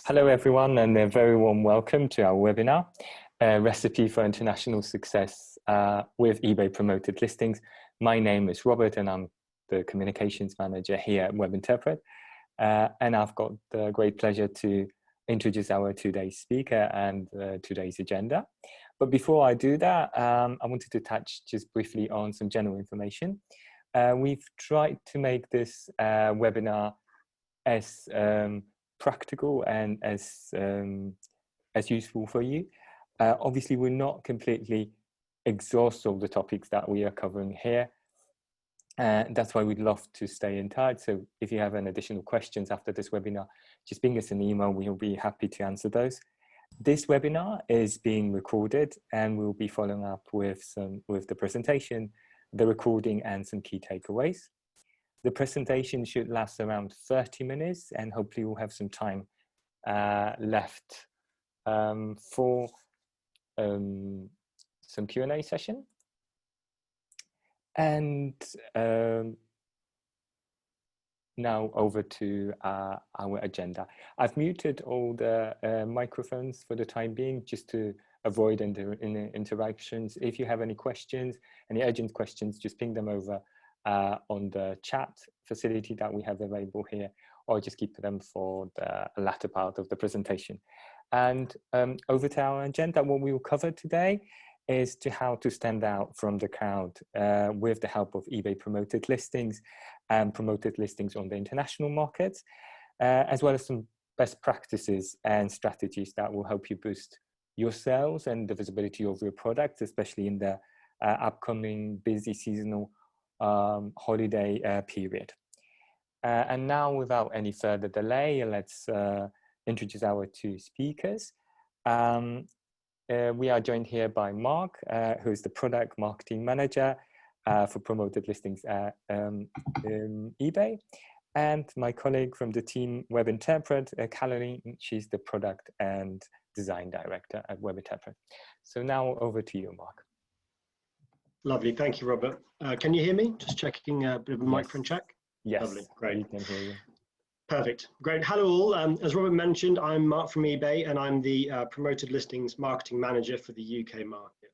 Hello everyone, and a very warm welcome to our webinar, Recipe for International Success with eBay Promoted Listings. My name is Robert and I'm the Communications Manager here at Webinterpret. And I've got the great pleasure to introduce our today's speaker and today's agenda. But before I do that, I wanted to touch just briefly on some general information. We've tried to make this webinar as practical and as useful for you. Obviously, we're not completely exhaust all the topics that we are covering here. That's why we'd love to stay in touch. So if you have any additional questions after this webinar, just ping us an email. We'll be happy to answer those. This webinar is being recorded and we'll be following up with the presentation, the recording and some key takeaways. The presentation should last around 30 minutes and hopefully we'll have some time left for some Q&A session. And now over to our agenda. I've muted all the microphones for the time being just to avoid interactions. If you have any questions, any urgent questions, just ping them over on the chat facility that we have available here, or just keep them for the latter part of the presentation. And over to our agenda, what we will cover today is how to stand out from the crowd with the help of eBay Promoted Listings and promoted listings on the international markets, as well as some best practices and strategies that will help you boost your sales and the visibility of your products, especially in the upcoming busy seasonal holiday period. And now, without any further delay, let's introduce our two speakers. We are joined here by Mark, who is the Product Marketing Manager for Promoted Listings at eBay, and my colleague from the team Webinterpret, Caroline. She's the Product and Design Director at Webinterpret. So now over to you, Mark. Lovely, thank you, Robert. Can you hear me? Just checking a bit of a microphone check. Yes, lovely, great. We can hear you. Perfect, great. Hello all. As Robert mentioned, I'm Mark from eBay, and I'm the Promoted Listings Marketing Manager for the UK market.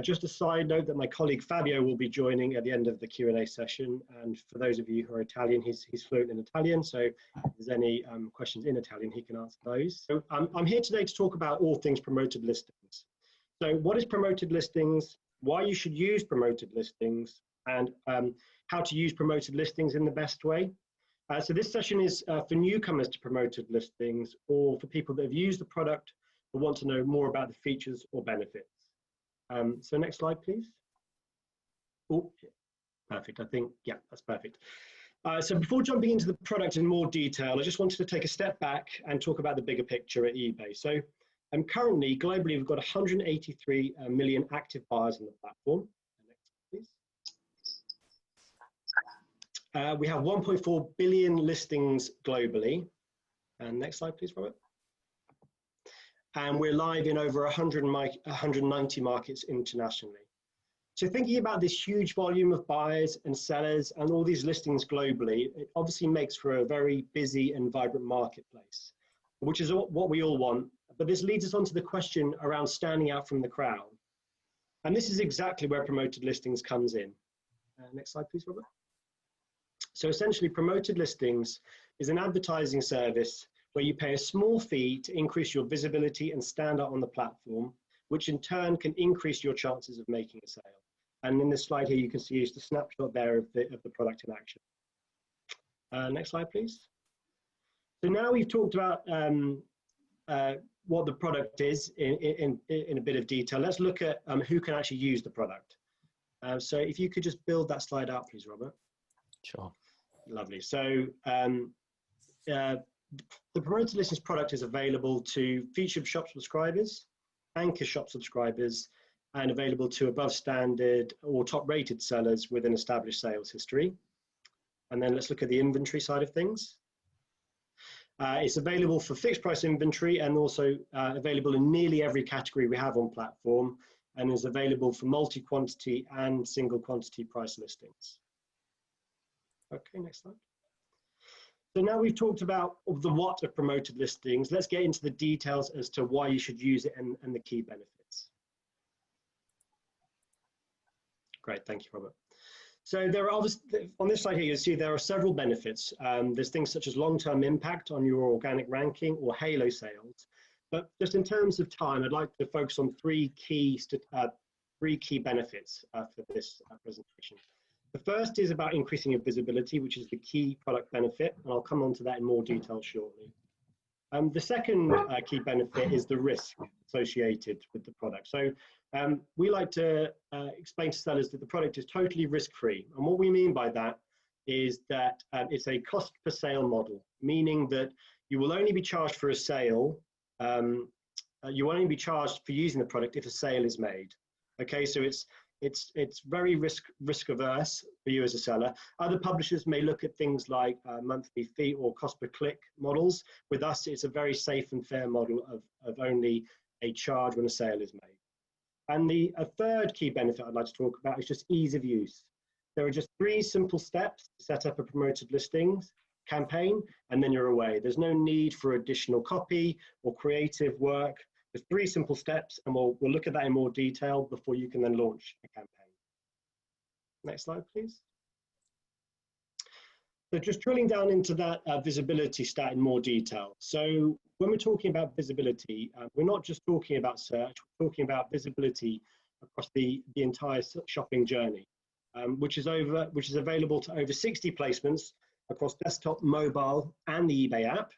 Just a side note that my colleague Fabio will be joining at the end of the Q&A session. And for those of you who are Italian, he's fluent in Italian, so if there's any questions in Italian, he can answer those. So I'm here today to talk about all things promoted listings. So what is promoted listings? Why you should use promoted listings, and how to use promoted listings in the best way. So this session is for newcomers to promoted listings, or for people that have used the product but want to know more about the features or benefits. So next slide, please. Oh, perfect. I think, yeah, that's perfect. So before jumping into the product in more detail, I just wanted to take a step back and talk about the bigger picture at eBay. So currently, globally, we've got 183 million active buyers on the platform. Next, please. We have 1.4 billion listings globally. And next slide, please, Robert. And we're live in over 190 markets internationally. So thinking about this huge volume of buyers and sellers and all these listings globally, it obviously makes for a very busy and vibrant marketplace, which is what we all want. But this leads us on to the question around standing out from the crowd. And this is exactly where promoted listings comes in. Next slide, please, Robert. So essentially, promoted listings is an advertising service where you pay a small fee to increase your visibility and stand out on the platform, which in turn can increase your chances of making a sale. And in this slide here, you can see just a snapshot there of the product in action. Next slide, please. So now we've talked about what the product is in a bit of detail. Let's look at who can actually use the product. So if you could just build that slide out, please, Robert. Sure. Lovely. So the Promoted Listings product is available to featured shop subscribers, anchor shop subscribers, and available to above standard or top rated sellers with an established sales history. And then let's look at the inventory side of things. It's available for fixed price inventory and also available in nearly every category we have on platform, and is available for multi-quantity and single quantity price listings. Okay, next slide. So now we've talked about the what of promoted listings. Let's get into the details as to why you should use it and the key benefits. Great, thank you, Robert. So there are obviously, on this slide here, you see there are several benefits. There's things such as long-term impact on your organic ranking or halo sales. But just in terms of time, I'd like to focus on three key benefits for this presentation. The first is about increasing your visibility, which is the key product benefit, and I'll come on to that in more detail shortly. The second key benefit is the risk associated with the product. So we like to explain to sellers that the product is totally risk-free. And what we mean by that is that it's a cost per sale model, meaning that you will only be charged for a sale, you will only be charged for using the product if a sale is made. Okay, so it's very risk averse for you as a seller. Other publishers may look at things like monthly fee or cost per click models. With us, it's a very safe and fair model of only a charge when a sale is made. And a third key benefit I'd like to talk about is just ease of use. There are just 3 simple steps to set up a promoted listings campaign, and then you're away. There's no need for additional copy or creative work. There's 3 simple steps, and we'll look at that in more detail before you can then launch a campaign. Next slide, please. So just drilling down into that visibility stat in more detail. So when we're talking about visibility, we're not just talking about search, we're talking about visibility across the entire shopping journey, which is available to over 60 placements across desktop, mobile, and the eBay app.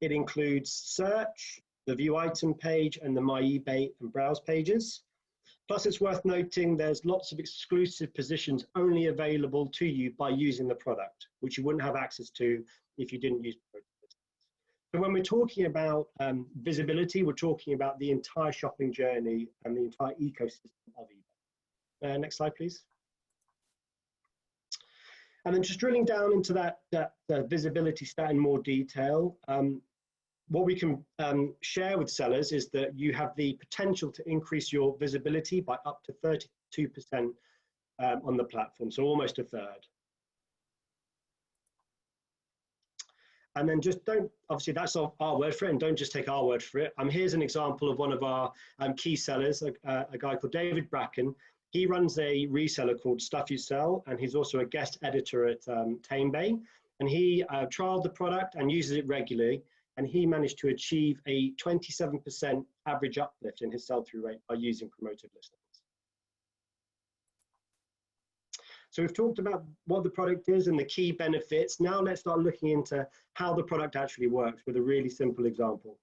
It includes search, the view item page, and the My eBay and browse pages. Plus, it's worth noting there's lots of exclusive positions only available to you by using the product, which you wouldn't have access to if you didn't use promoted listings. So when we're talking about visibility, we're talking about the entire shopping journey and the entire ecosystem of eBay. Next slide, please. And then just drilling down into that visibility stat in more detail, what we can share with sellers is that you have the potential to increase your visibility by up to 32% on the platform, so almost a third. And then just obviously that's our word for it, and don't just take our word for it. Here's an example of one of our key sellers, a guy called David Bracken. He runs a reseller called Stuff You Sell, and he's also a guest editor at Tamebay. And he trialed the product and uses it regularly. And he managed to achieve a 27% average uplift in his sell-through rate by using promoted listings. So we've talked about what the product is and the key benefits. Now let's start looking into how the product actually works with a really simple example.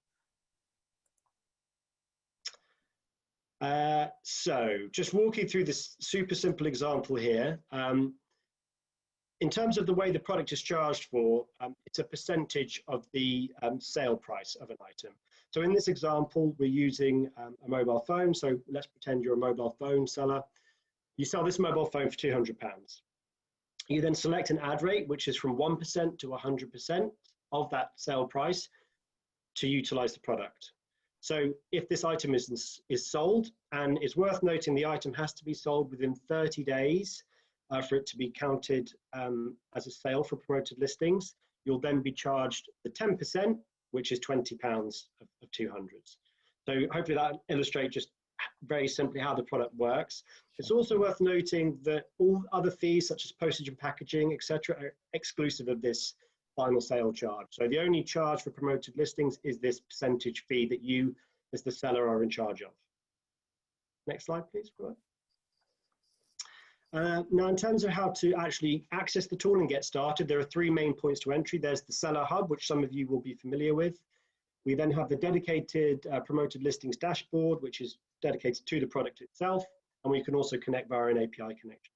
So just walking through this super simple example here. In terms of the way the product is charged for, it's a percentage of the sale price of an item. So in this example, we're using a mobile phone. So let's pretend you're a mobile phone seller. You sell this mobile phone for £200. You then select an ad rate, which is from 1% to 100% of that sale price to utilize the product. So if this item is sold, and it's worth noting the item has to be sold within 30 days, for it to be counted as a sale for promoted listings, you'll then be charged the 10%, which is £20 of 200s. So hopefully that illustrates just very simply how the product works. It's also worth noting that all other fees, such as postage and packaging, etc., are exclusive of this final sale charge. So the only charge for promoted listings is this percentage fee that you, as the seller, are in charge of. Next slide, please. Now, in terms of how to actually access the tool and get started, there are 3 main points to entry. There's the Seller Hub, which some of you will be familiar with. We then have the dedicated promoted listings dashboard, which is dedicated to the product itself, and we can also connect via an API connection.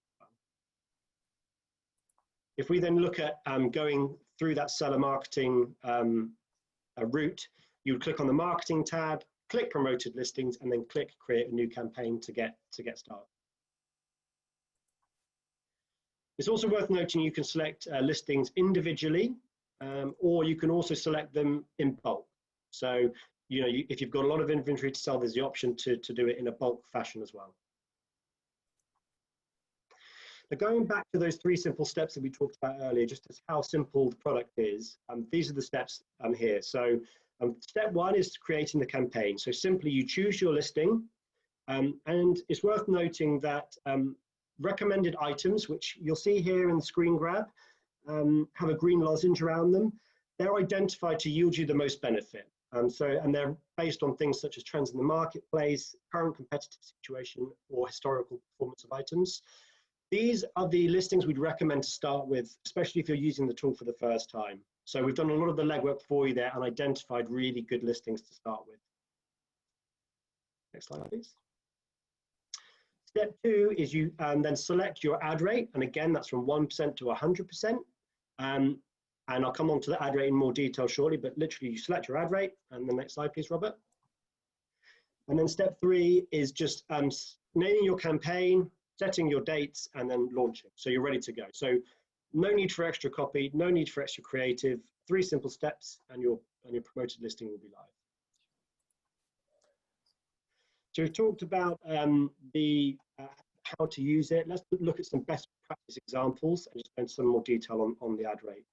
If we then look at going through that seller marketing route, you would click on the marketing tab, click promoted listings, and then click create a new campaign to get started. It's also worth noting you can select listings individually, or you can also select them in bulk. So, if you've got a lot of inventory to sell, there's the option to do it in a bulk fashion as well. Now, going back to those 3 simple steps that we talked about earlier, just as how simple the product is, these are the steps here. So step 1 is creating the campaign. So simply you choose your listing, and it's worth noting that recommended items, which you'll see here in the screen grab, have a green lozenge around them. They're identified to yield you the most benefit. And they're based on things such as trends in the marketplace, current competitive situation, or historical performance of items. These are the listings we'd recommend to start with, especially if you're using the tool for the first time. So we've done a lot of the legwork for you there and identified really good listings to start with. Next slide, please. Step 2 is you then select your ad rate. And again, that's from 1% to 100%. And I'll come on to the ad rate in more detail shortly, but literally you select your ad rate. And the next slide, please, Robert. And then step 3 is just naming your campaign, setting your dates, and then launching. So you're ready to go. So no need for extra copy, no need for extra creative, 3 simple steps, and your promoted listing will be live. So we've talked about how to use it. Let's look at some best practice examples and just go into some more detail on the ad rate.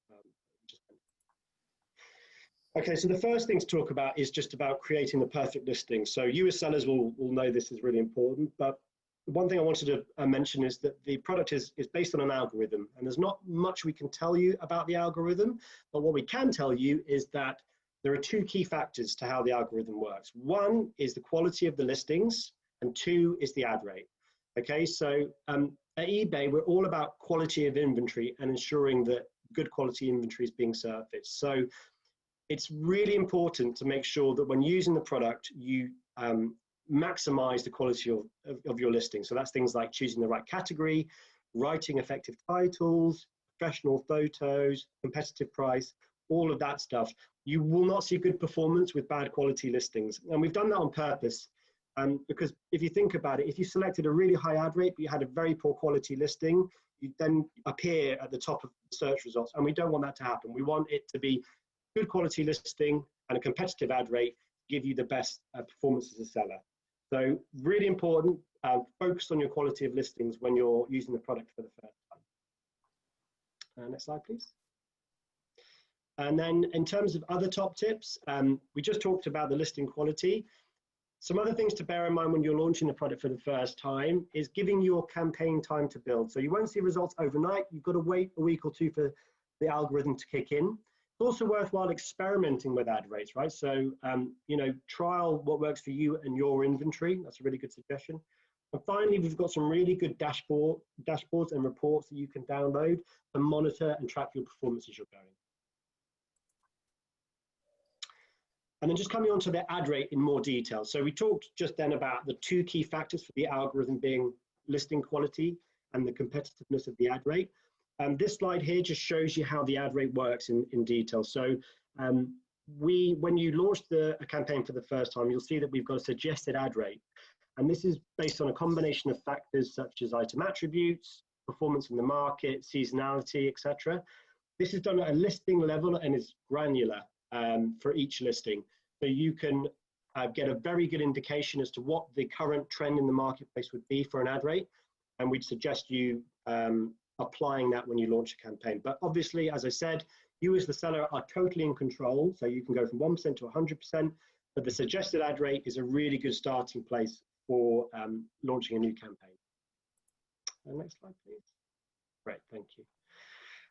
Okay, so the first thing to talk about is just about creating the perfect listing. So you as sellers will know this is really important, but one thing I wanted to mention is that the product is based on an algorithm, and there's not much we can tell you about the algorithm, but what we can tell you is that there are 2 key factors to how the algorithm works. 1 is the quality of the listings, and 2 is the ad rate. Okay, so at eBay, we're all about quality of inventory and ensuring that good quality inventory is being surfaced. So it's really important to make sure that when using the product, you maximize the quality of your listing. So that's things like choosing the right category, writing effective titles, professional photos, competitive price, all of that stuff. You will not see good performance with bad quality listings. And we've done that on purpose. Because if you think about it, if you selected a really high ad rate, but you had a very poor quality listing, you then appear at the top of the search results. And we don't want that to happen. We want it to be good quality listing and a competitive ad rate to give you the best performance as a seller. So really important, focus on your quality of listings when you're using the product for the first time. Next slide, please. And then in terms of other top tips, we just talked about the listing quality. Some other things to bear in mind when you're launching the product for the first time is giving your campaign time to build. So you won't see results overnight. You've got to wait a week or 2 for the algorithm to kick in. It's also worthwhile experimenting with ad rates, right? So, trial what works for you and your inventory. That's a really good suggestion. And finally, we've got some really good dashboards and reports that you can download to monitor and track your performance as you're going. And then just coming on to the ad rate in more detail. So we talked just then about the 2 key factors for the algorithm being listing quality and the competitiveness of the ad rate. This slide here just shows you how the ad rate works in detail. So when you launch a campaign for the first time, you'll see that we've got a suggested ad rate. And this is based on a combination of factors such as item attributes, performance in the market, seasonality, etc. This is done at a listing level and is granular for each listing. So you can get a very good indication as to what the current trend in the marketplace would be for an ad rate. And we'd suggest you applying that when you launch a campaign. But obviously, as I said, you as the seller are totally in control. So you can go from 1% to 100%, but the suggested ad rate is a really good starting place for launching a new campaign. Next slide, please. Great, thank you.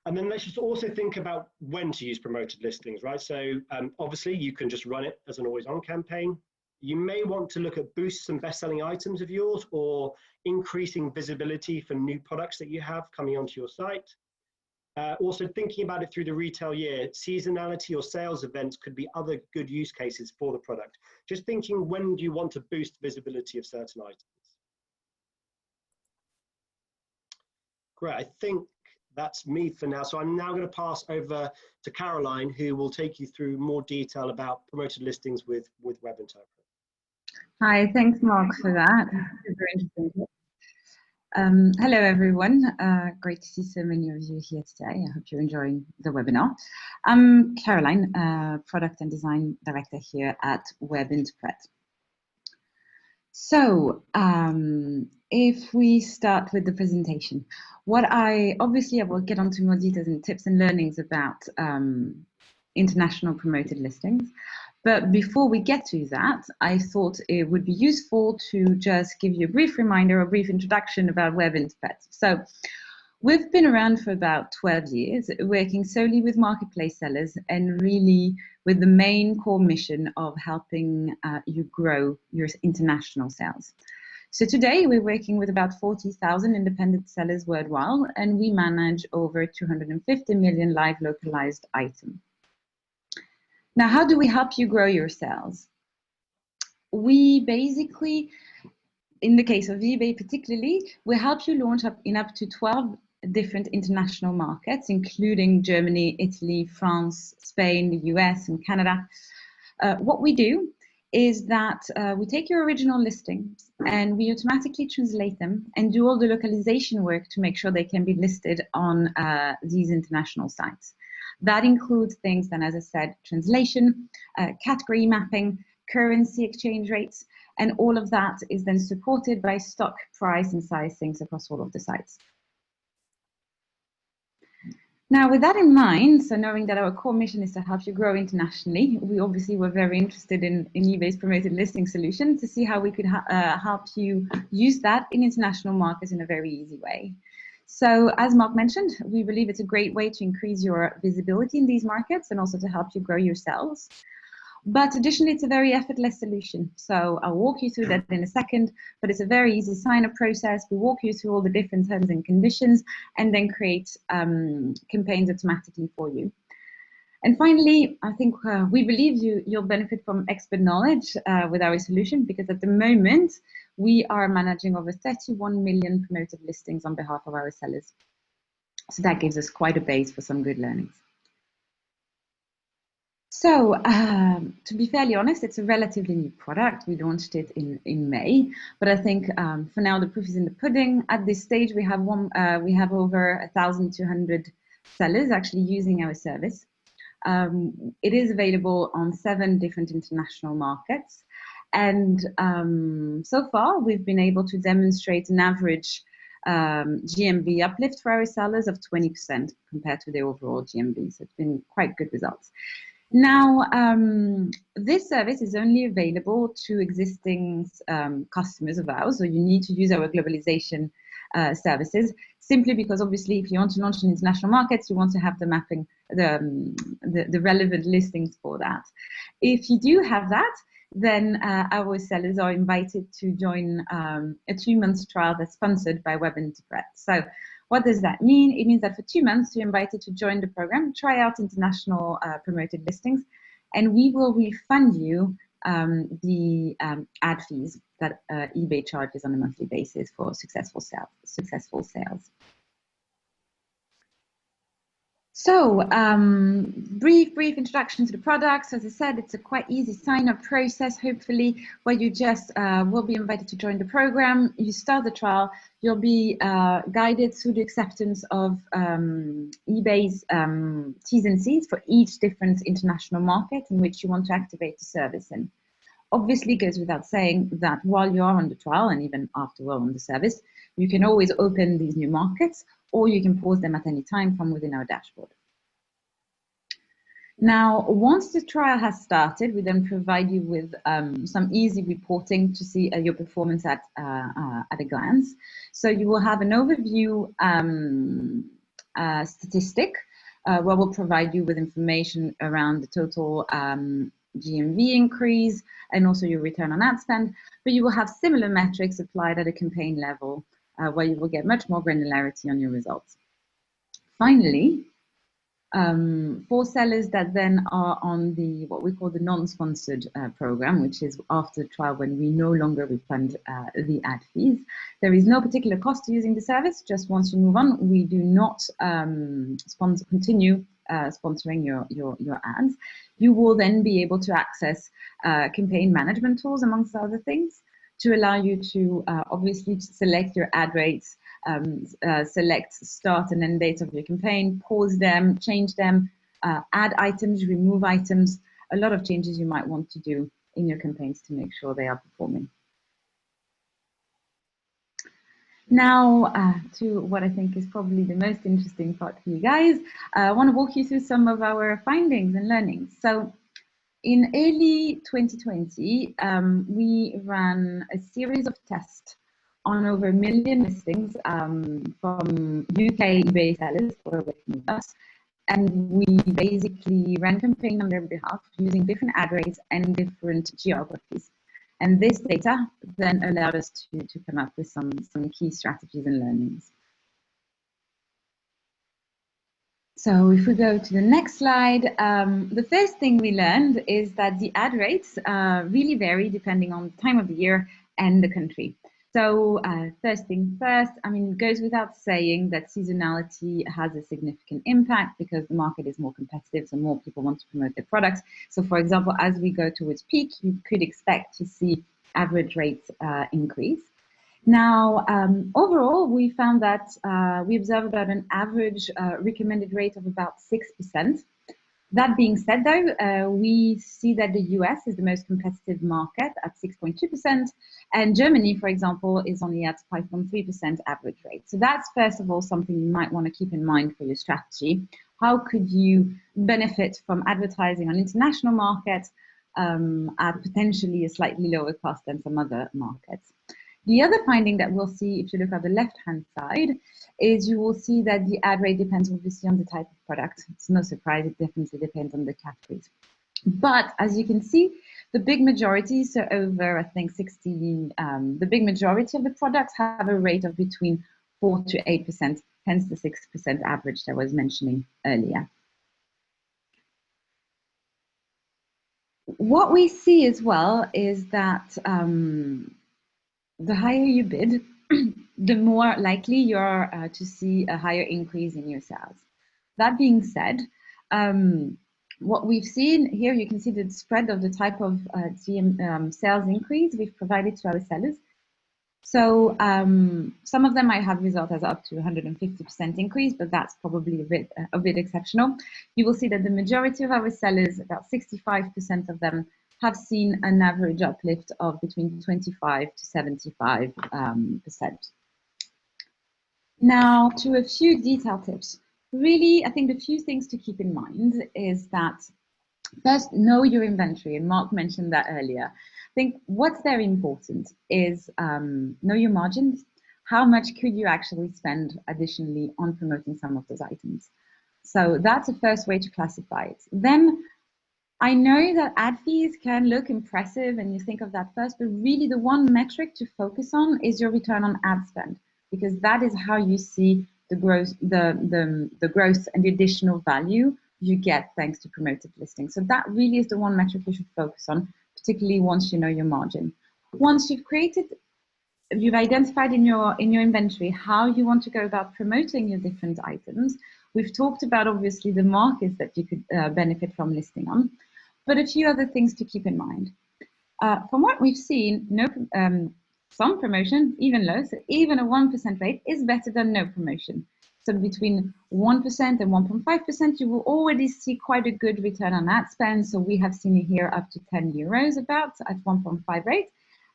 And then let's just also think about when to use promoted listings, right? So obviously you can just run it as an always on campaign. You may want to look at boosts and best-selling items of yours or increasing visibility for new products that you have coming onto your site. Also thinking about it through the retail year, seasonality or sales events could be other good use cases for the product. Just thinking, when do you want to boost visibility of certain items? Great, I think that's me for now. So I'm now going to pass over to Caroline, who will take you through more detail about promoted listings with Webinterpret. Hi, thanks Mark for that. Super interesting. Hello everyone, great to see so many of you here today. I hope you're enjoying the webinar. I'm Caroline, Product and Design Director here at Webinterpret. So if we start with the presentation, obviously I will get onto more details and tips and learnings about international promoted listings. But before we get to that, I thought it would be useful to just give you a brief reminder, a brief introduction about Webinterpret. So we've been around for about 12 years, working solely with marketplace sellers and really with the main core mission of helping you grow your international sales. So today we're working with about 40,000 independent sellers worldwide, and we manage over 250 million live localized items. Now, how do we help you grow your sales? We basically, in the case of eBay particularly, we help you launch in up to 12 different international markets, including Germany, Italy, France, Spain, the US, and Canada. What we do is that we take your original listings and we automatically translate them and do all the localization work to make sure they can be listed on these international sites. That includes things then, as I said, translation, category mapping, currency exchange rates, and all of that is then supported by stock, price, and size things across all of the sites. Now, with that in mind, so knowing that our core mission is to help you grow internationally, we obviously were very interested in eBay's promoted listing solution to see how we could help you use that in international markets in a very easy way. So as Mark mentioned, we believe it's a great way to increase your visibility in these markets and also to help you grow your sales. But additionally, it's a very effortless solution. So I'll walk you through that in a second, but it's a very easy sign-up process. We walk you through all the different terms and conditions and then create campaigns automatically for you. And finally, I think we believe you'll benefit from expert knowledge with our solution, because at the moment, we are managing over 31 million promoted listings on behalf of our sellers. So that gives us quite a base for some good learnings. So to be fairly honest, it's a relatively new product. We launched it in May, but I think for now the proof is in the pudding. At this stage, we have over 1,200 sellers actually using our service. It is available on 7 different international markets. And so far, we've been able to demonstrate an average GMV uplift for our sellers of 20% compared to the overall GMV. So it's been quite good results. Now, this service is only available to existing customers of ours, so you need to use our globalization services, simply because obviously if you want to launch in international markets, you want to have the mapping, the relevant listings for that. If you do have that, then our sellers are invited to join a 2-month trial that's sponsored by Webinterpret. So what does that mean? It means that for 2 months, you're invited to join the program, try out international promoted listings, and we will refund you the ad fees that eBay charges on a monthly basis for successful sales. So brief introduction to the products. As I said, it's a quite easy sign-up process, hopefully, where you just will be invited to join the program. You start the trial. You'll be guided through the acceptance of eBay's T's and C's for each different international market in which you want to activate the service in. Obviously, it goes without saying that while you are on the trial and even after we're on the service, you can always open these new markets, or you can pause them at any time from within our dashboard. Now, once the trial has started, we then provide you with some easy reporting to see your performance at a glance. So you will have an overview statistic where we'll provide you with information around the total GMV increase and also your return on ad spend, but you will have similar metrics applied at a campaign level where you will get much more granularity on your results. Finally, for sellers that then are on the what we call the non-sponsored program, which is after the trial when we no longer refund the ad fees, there is no particular cost to using the service. Just once you move on, we do not continue sponsoring your ads. You will then be able to access campaign management tools, amongst other things, to allow you to obviously select your ad rates, select start and end dates of your campaign, pause them, change them, add items, remove items, a lot of changes you might want to do in your campaigns to make sure they are performing. Now, to what I think is probably the most interesting part for you guys, I want to walk you through some of our findings and learnings. So in early 2020, we ran a series of tests on over 1 million listings from UK eBay sellers who were working with us. And we basically ran campaign on their behalf using different ad rates and different geographies. And this data then allowed us to come up with some key strategies and learnings. So if we go to the next slide, the first thing we learned is that the ad rates really vary depending on the time of the year and the country. So first thing first, I mean, it goes without saying that seasonality has a significant impact because the market is more competitive, so more people want to promote their products. So for example, as we go towards peak, you could expect to see average rates increase. Now, overall, we found that we observed about an average recommended rate of about 6%. That being said, though, we see that the US is the most competitive market at 6.2%, and Germany, for example, is only at 5.3% average rate. So that's, first of all, something you might want to keep in mind for your strategy. How could you benefit from advertising on international markets at potentially a slightly lower cost than some other markets? The other finding that we'll see if you look at the left-hand side is you will see that the ad rate depends obviously on the type of product. It's no surprise, it definitely depends on the categories. But as you can see, the big majority, so over I think 60, the big majority of the products have a rate of between 4 to 8%, hence the 6% average that I was mentioning earlier. What we see as well is that the higher you bid, the more likely you are to see a higher increase in your sales. That being said, what we've seen here, you can see the spread of the type of sales increase we've provided to our sellers. So some of them might have result as up to 150% increase, but that's probably a bit exceptional. You will see that the majority of our sellers, about 65% of them, have seen an average uplift of between 25 to 75%. Now, to a few detail tips. Really, I think the few things to keep in mind is that first, know your inventory, and Mark mentioned that earlier. I think what's very important is know your margins. How much could you actually spend additionally on promoting some of those items? So that's the first way to classify it. Then, I know that ad fees can look impressive and you think of that first, but really the one metric to focus on is your return on ad spend, because that is how you see the growth, the growth and the additional value you get thanks to promoted listings. So that really is the one metric you should focus on, particularly once you know your margin. Once you've identified in your inventory how you want to go about promoting your different items. We've talked about obviously the markets that you could benefit from listing on, but a few other things to keep in mind. From what we've seen, some promotion, even low, so even a 1% rate is better than no promotion. So between 1% and 1.5%, you will already see quite a good return on ad spend. So we have seen it here up to 10 euros about at 1.5 rate.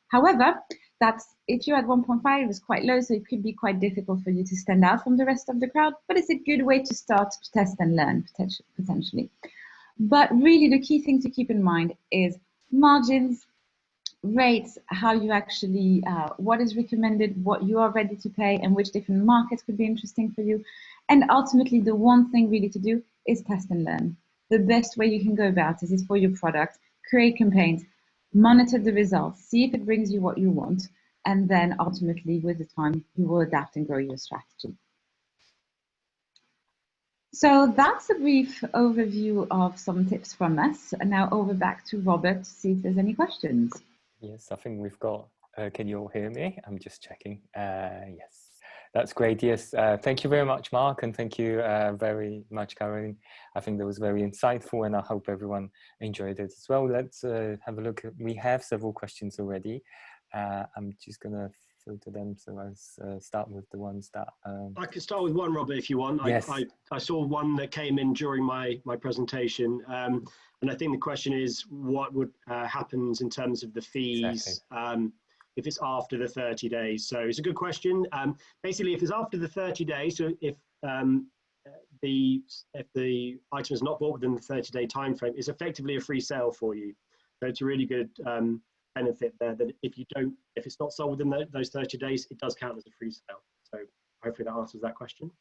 However, if you're at 1.5, it's quite low, so it could be quite difficult for you to stand out from the rest of the crowd, but it's a good way to start to test and learn potentially. But really the key thing to keep in mind is margins, rates, how you actually, what is recommended, what you are ready to pay, and which different markets could be interesting for you. And ultimately, the one thing really to do is test and learn. The best way you can go about it is for your product, create campaigns, monitor the results, see if it brings you what you want, and then ultimately, with the time, you will adapt and grow your strategy. So that's a brief overview of some tips from us. And now over back to Robert to see if there's any questions. Yes, I think we've got, can you all hear me? I'm just checking. Yes, that's great. Yes, thank you very much, Mark, and thank you very much, Caroline. I think that was very insightful and I hope everyone enjoyed it as well. Let's have a look. We have several questions already. I'm just going to filter them, so I'll start with the ones that... I could start with one, Robert, if you want. Yes. I saw one that came in during my presentation, and I think the question is what would happens in terms of the fees. Exactly. if it's after the 30 days. So it's a good question. Basically, if it's after the 30 days, so if the item is not bought within the 30-day time frame, it's effectively a free sale for you. So it's a really good benefit there, that if it's not sold within those 30 days, it does count as a free sale. So hopefully that answers that question.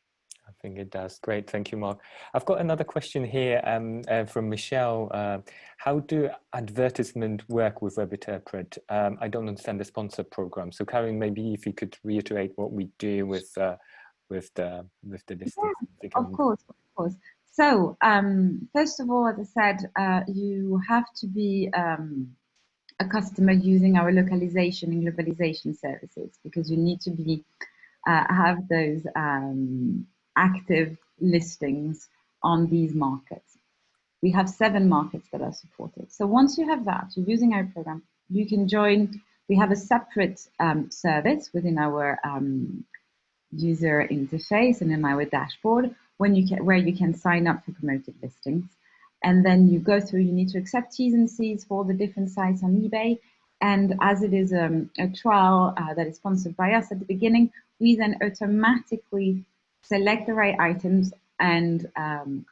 I think it does. Great, thank you, Mark. I've got another question here from Michelle. How do advertisement work with Webinterpret? I don't understand the sponsor program. So Karen, maybe if you could reiterate what we do with the listings. Yeah, of course. So first of all, as I said, you have to be a customer using our localization and globalization services, because you need to be have those active listings on these markets. We have 7 markets that are supported. So once you have that, you're using our program, you can join. We have a separate service within our user interface and in our dashboard where you can sign up for promoted listings. And then you go through, you need to accept T's and C's for the different sites on eBay. And as it is a trial that is sponsored by us at the beginning, we then automatically select the right items and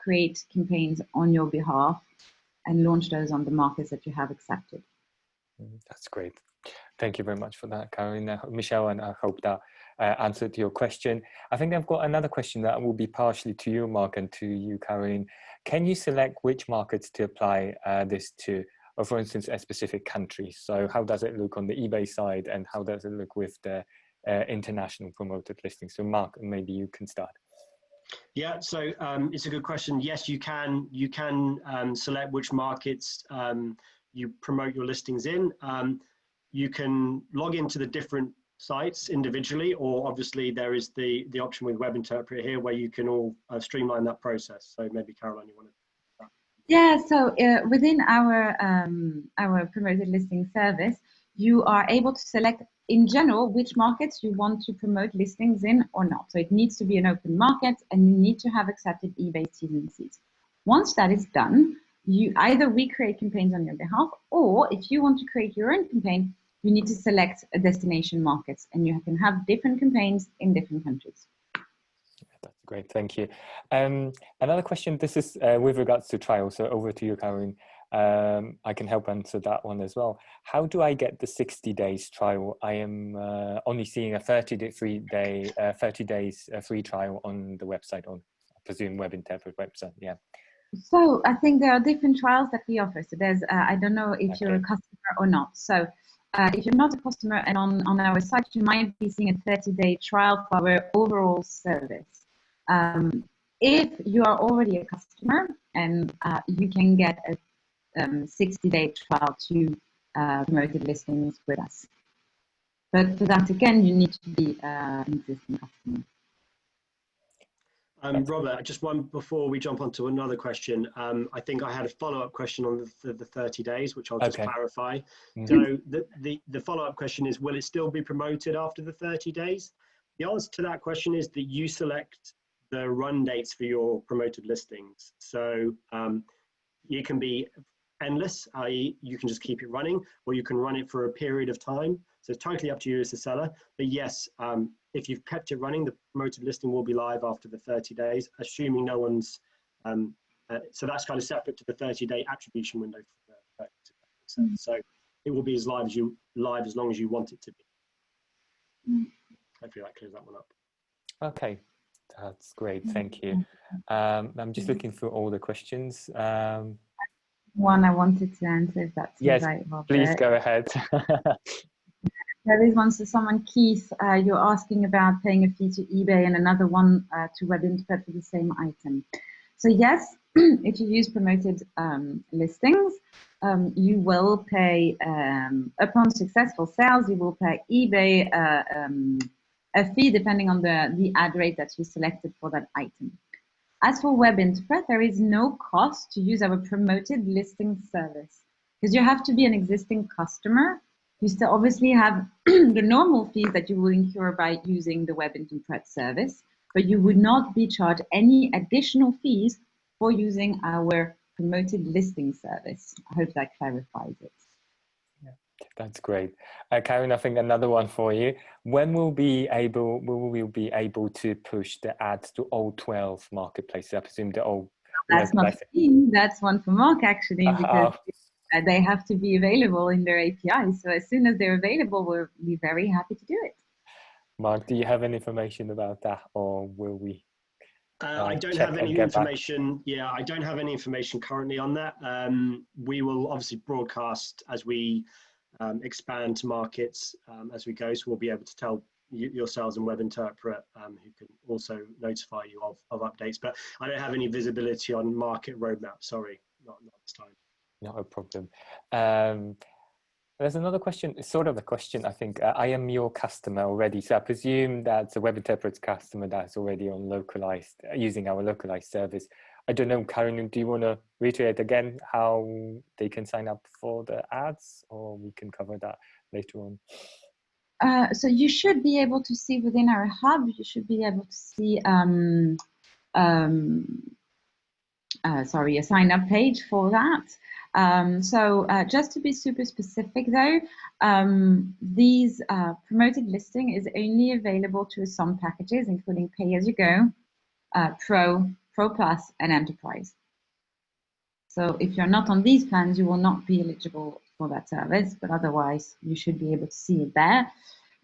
create campaigns on your behalf and launch those on the markets that you have accepted. That's great. Thank you very much for that, Karen. Michelle, and I hope that answered your question. I think I've got another question that will be partially to you, Mark, and to you, Karen. Can you select which markets to apply this to, or for instance, a specific country? So how does it look on the eBay side, and how does it look with the international promoted listings? So Mark, maybe you can start. Yeah, so it's a good question. Yes, you can select which markets you promote your listings in. You can log into the different sites individually, or obviously there is the option with Webinterpret here where you can all streamline that process. So maybe Caroline, you want to? Yeah, so within our promoted listing service, you are able to select in general which markets you want to promote listings in or not. So it needs to be an open market, and you need to have accepted eBay T's and C's. Once that is done, we create campaigns on your behalf, or if you want to create your own campaign, you need to select a destination markets, and you can have different campaigns in different countries. That's great, thank you. Another question, this is with regards to trial, so over to you, Karen. I can help answer that one as well. How do I get the 60 days trial? I am only seeing a 30 days free trial on the website, on I presume Webinterpret website, yeah. So I think there are different trials that we offer. So there's, I don't know if you're a customer or not. So if you're not a customer and on our site, you might be seeing a 30-day trial for our overall service. If you are already a customer, and you can get a 60-day trial to promoted listings with us. But for that, again, you need to be an existing customer. Robert, just one before we jump onto another question. I think I had a follow-up question on the 30 days, which I'll just clarify. So the follow-up question is, will it still be promoted after the 30 days? The answer to that question is that you select the run dates for your promoted listings. So you can be endless, i.e. you can just keep it running, or you can run it for a period of time. So it's totally up to you as a seller. But yes, if you've kept it running, the promoted listing will be live after the 30 days, assuming no one's, so that's kind of separate to the 30-day attribution window. So it will be as live as long as you want it to be. Hopefully that clears that one up. Okay, that's great, thank you. I'm just looking through all the questions. One I wanted to answer, if that's yes, right, Robert. Please go ahead. There is one, so someone, Keith, you're asking about paying a fee to eBay and another one to Webinterpret for the same item. So yes, if you use promoted listings, you will pay, upon successful sales, you will pay eBay a fee depending on the ad rate that you selected for that item. As for Webinterpret, there is no cost to use our promoted listing service, because you have to be an existing customer. You still obviously have the normal fees that you will incur by using the Webinterpret service, but you would not be charged any additional fees for using our promoted listing service. I hope that clarifies it. That's great. Karen, I think another one for you. When will we be able to push the ads to all 12 marketplaces? I presume the all That's not for me, that's one for Mark actually, because they have to be available in their API. So as soon as they're available, we'll be very happy to do it. Mark, do you have any information about that, or will we? I don't have any information. Yeah, I don't have any information currently on that. We will obviously broadcast as we expand to markets as we go. So we'll be able to tell yourselves and Webinterpret, who can also notify you of updates. But I don't have any visibility on market roadmap. Sorry, not this time. Not a problem. There's another question, sort of a question, I think. I am your customer already, so I presume that's a Webinterpret's customer that's already on localized, using our localized service. I don't know, Karen, do you want to reiterate again how they can sign up for the ads, or we can cover that later on? So you should be able to see within our hub, you should be able to see sorry, a sign up page for that. Just to be super specific though, these promoted listing is only available to some packages, including pay as you go, Pro, Pro Plus, and Enterprise. So if you're not on these plans, you will not be eligible for that service, but otherwise you should be able to see it there.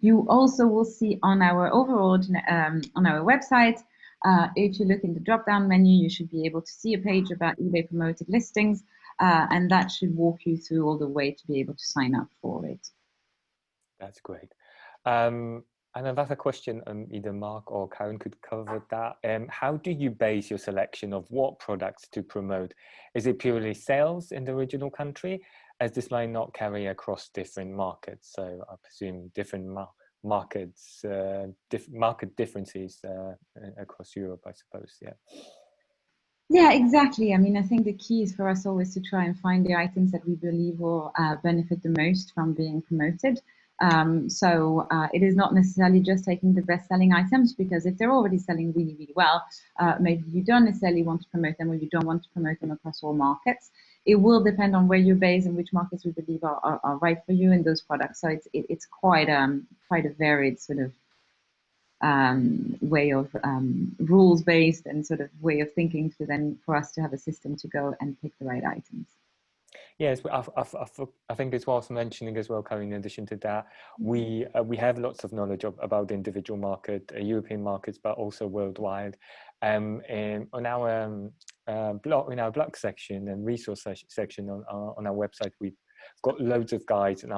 You also will see on our overall, on our website, if you look in the drop-down menu, you should be able to see a page about eBay promoted listings, and that should walk you through all the way to be able to sign up for it. That's great. And another question, either Mark or Karen could cover that. How do you base your selection of what products to promote? Is it purely sales in the original country, as this might not carry across different markets? So I presume different markets, market differences across Europe, I suppose. Yeah. Yeah, exactly. I mean, I think the key is for us always to try and find the items that we believe will benefit the most from being promoted. It is not necessarily just taking the best-selling items, because if they're already selling really, really well, maybe you don't necessarily want to promote them, or you don't want to promote them across all markets. It will depend on where you're based and which markets we believe are right for you in those products. So it's quite a varied sort of way of rules-based and sort of way of thinking for us to have a system to go and pick the right items. Yes, I think it's worth mentioning as well, Karen, in addition to that, we have lots of knowledge about the individual market, European markets, but also worldwide. And on our blog section and resource section on our website, we've got loads of guides and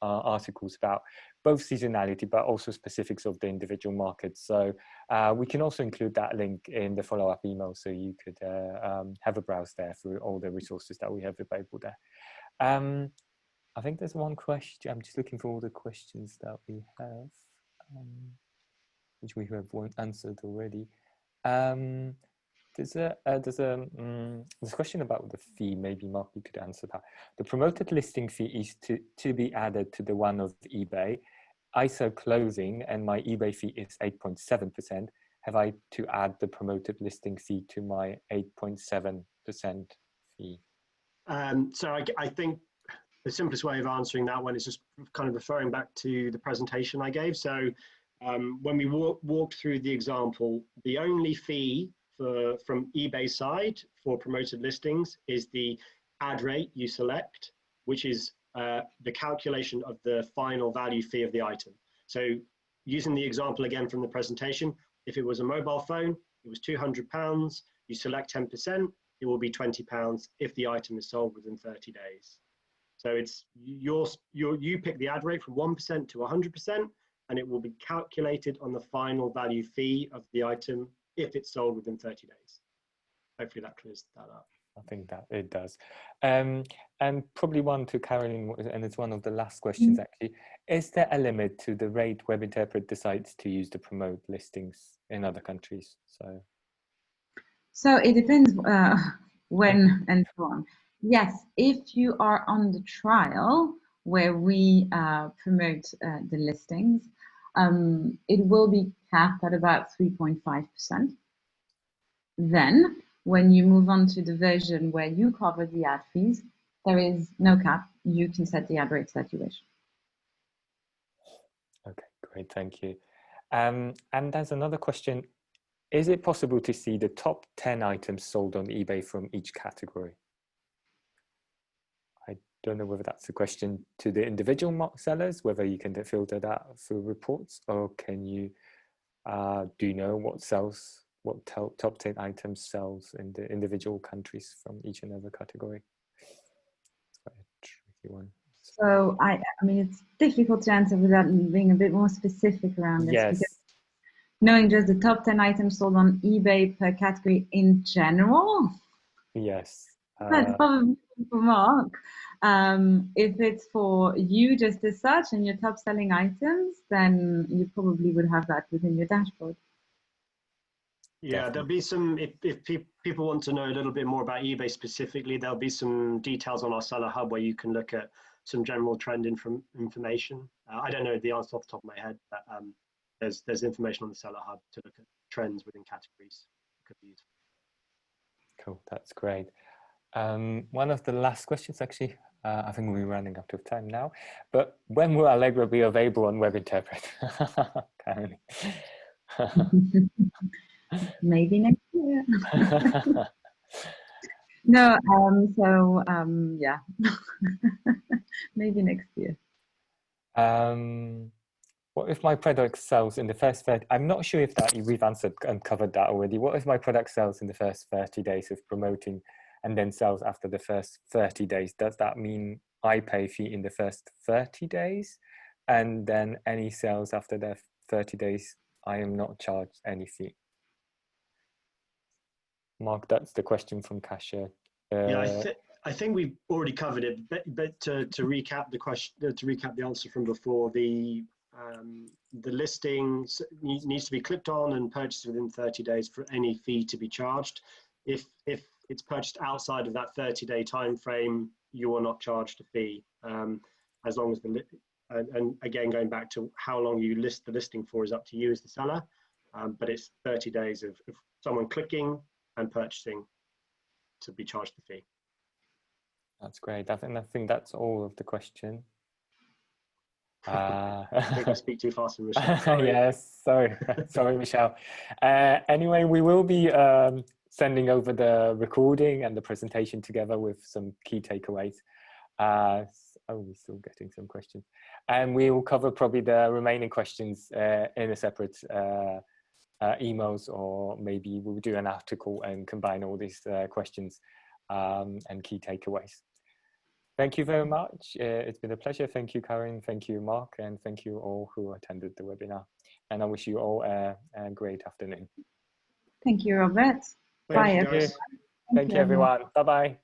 articles about both seasonality, but also specifics of the individual markets. So we can also include that link in the follow-up email, so you could have a browse there through all the resources that we have available there. I think there's one question. I'm just looking for all the questions that we have, which we have answered already. There's a question about the fee. Maybe Mark, you could answer that. The promoted listing fee is to be added to the one of eBay. I sell clothing and my eBay fee is 8.7%. Have I to add the promoted listing fee to my 8.7% fee? So I think the simplest way of answering that one is just kind of referring back to the presentation I gave. So when we walked through the example, the only fee from eBay side for promoted listings is the ad rate you select, which is the calculation of the final value fee of the item. So using the example again from the presentation, if it was a mobile phone, it was £200, you select 10%, it will be £20 if the item is sold within 30 days. So it's you pick the ad rate from 1% to 100%, and it will be calculated on the final value fee of the item if it's sold within 30 days. Hopefully that clears that up. I think that it does. And probably one to Caroline, and it's one of the last questions actually. Is there a limit to the rate Webinterpret decides to use to promote listings in other countries? So it depends when and so on. Yes, if you are on the trial where we promote the listings, it will be capped at about 3.5%. Then when you move on to the version where you cover the ad fees, There is no cap. You can set the ad rates that you wish. Okay, great, thank you. And there's another question. Is it possible to see the top 10 items sold on eBay from each category? I don't know whether that's a question to the individual sellers, whether you can filter that through reports, or can you, do you know what sells, what top 10 items sells in the individual countries from each and every category? It's quite a tricky one. So I mean, it's difficult to answer without being a bit more specific around this. Yes. Because knowing just the top 10 items sold on eBay per category in general, Yes. that's probably for Mark. If it's for you just as such and your top selling items, then you probably would have that within your dashboard. Yeah, there'll be some, if people want to know a little bit more about eBay specifically, there'll be some details on our Seller Hub where you can look at some general trend information. I don't know the answer off the top of my head, but there's information on the Seller Hub to look at trends within categories. Could be useful. Cool, that's great. One of the last questions, actually, I think we're running out of time now, but when will Allegro be available on Webinterpret? Maybe next year. No, yeah, maybe next year. What if my product sells in the first 30? I'm not sure if that we've answered and covered that already. What if my product sells in the first 30 days of promoting and then sells after the first 30 days? Does that mean I pay fee in the first 30 days and then any sales after the 30 days, I am not charged any fee? Mark, that's the question from Kasia. Yeah, I think we've already covered it, but to recap the question, to recap the answer from before, the listing needs to be clicked on and purchased within 30 days for any fee to be charged. If it's purchased outside of that 30-day time frame, you are not charged a fee, as long as and again, going back to how long you list the listing for is up to you as the seller, but it's 30 days of someone clicking and purchasing to be charged the fee. That's great. I think that's all of the question. I think I speak too fast, Michelle. Sorry. Yes, sorry, Michelle. Anyway, we will be sending over the recording and the presentation together with some key takeaways. We're still getting some questions, and we will cover probably the remaining questions in a separate emails, or maybe we'll do an article and combine all these questions and key takeaways. Thank you very much. It's been a pleasure. Thank you, Karin. Thank you, Mark. And thank you all who attended the webinar. And I wish you all a great afternoon. Thank you, Robert. Bye, everyone. Thank you, everyone. Bye-bye.